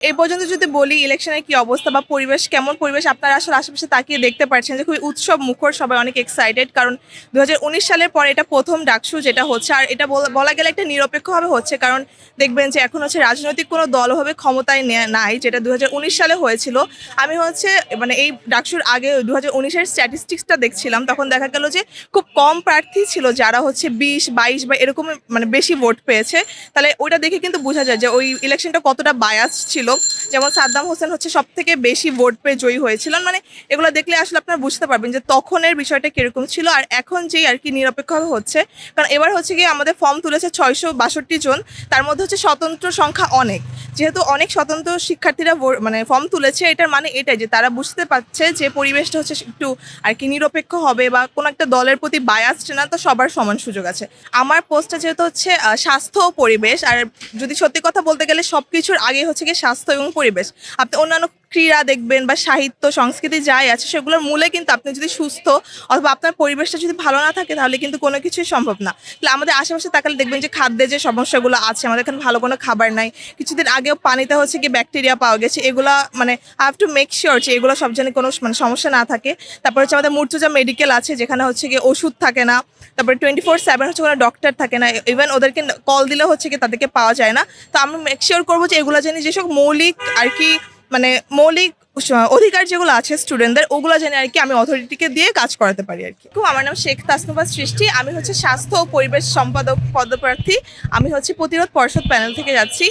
এই পর্যন্ত যদি বলি ইলেকশনের কি অবস্থা বা পরিবেশ কেমন, পরিবেশ আপনারা আসলে আশেপাশে তাকিয়ে দেখতে পাচ্ছেন যে খুবই উৎসব মুখর, সবাই অনেক এক্সাইটেড, কারণ 2019 সালের পরে এটা প্রথম ডাকসু যেটা হচ্ছে। আর এটা বলা গেলে একটা নিরপেক্ষভাবে হচ্ছে, কারণ দেখবেন যে এখন হচ্ছে রাজনৈতিক কোনো দলভাবে ক্ষমতায় নাই, যেটা 2019 সালে হয়েছিল। আমি হচ্ছে মানে এই ডাকসুর আগে 2019-এর স্ট্যাটিস্টিক্সটা দেখছিলাম, তখন দেখা গেল যে খুব কম প্রার্থী ছিল যারা হচ্ছে 20-22 বা এরকম মানে বেশি ভোট পেয়েছে। তাহলে ওইটা দেখে কিন্তু বোঝা যায় যে ওই ইলেকশনটা কতটা বায়াস ছিল। যেমন সাদ্দাম হোসেন হচ্ছে সব থেকে বেশি ভোট পেয়ে জয়ী হয়েছিলেন, মানে এগুলো দেখলে আসলে আপনারা বুঝতে পারবেন যে তখনের বিষয়টা কিরকম ছিল আর এখন যেই আর কি নিরপেক্ষভাবে হচ্ছে। কারণ এবার হচ্ছে গিয়ে আমাদের ফর্ম তুলেছে 662 জন, তার মধ্যে হচ্ছে স্বতন্ত্র সংখ্যা অনেক। যেহেতু অনেক স্বতন্ত্র শিক্ষার্থীরা মানে ফর্ম তুলেছে, এটার মানে এটাই যে তারা বুঝতে পারছে যে পরিবেশটা হচ্ছে একটু আর কি নিরপেক্ষ হবে বা কোনো একটা দলের প্রতি বায়াসড না, তো সবার সমান সুযোগ আছে। আমার পোস্টটা যেহেতু হচ্ছে স্বাস্থ্য ও পরিবেশ, আর যদি সত্যি কথা বলতে গেলে সব কিছুর আগে হচ্ছে গিয়ে স্বাস্থ্য এবং পরিবেশ। আপনি অন্যান্য ক্রীড়া দেখবেন বা সাহিত্য সংস্কৃতি যাই আছে সেগুলোর মূলে কিন্তু আপনি যদি সুস্থ অথবা আপনার পরিবেশটা যদি ভালো না থাকে তাহলে কিন্তু কোনো কিছুই সম্ভব না। তাহলে আমাদের আশেপাশে তাকালে দেখবেন যে খাদ্যে যে সমস্যাগুলো আছে, আমাদের এখানে ভালো কোনো খাবার নাই। কিছুদিন আগেও পানিতে হচ্ছে কি ব্যাকটেরিয়া পাওয়া গেছে, এগুলা মানে I have to make sure যে এগুলো সব যেন কোনো মানে সমস্যা না থাকে। তারপর হচ্ছে আমাদের মুর্তজা মেডিকেল আছে যেখানে হচ্ছে গিয়ে ওষুধ থাকে না, তারপরে 24/7 হচ্ছে কোনো ডক্টর থাকে না, ইভেন ওদেরকে কল দিলে হচ্ছে কি তাদেরকে পাওয়া যায় না। তো আমি মেক শিওর করবো যে এগুলো জানি যেসব মৌলিক আর কি মানে মৌলিক অধিকার যেগুলো আছে স্টুডেন্টদের, ওগুলো জানি আর কি আমি অথরিটিকে দিয়ে কাজ করাতে পারি আর কি। আমার নাম শেখ তাসনুভা সৃষ্টি, আমি হচ্ছে স্বাস্থ্য ও পরিবেশ সম্পাদক পদপ্রার্থী। আমি হচ্ছে প্রতিরোধ পর্ষদ প্যানেল থেকে যাচ্ছি।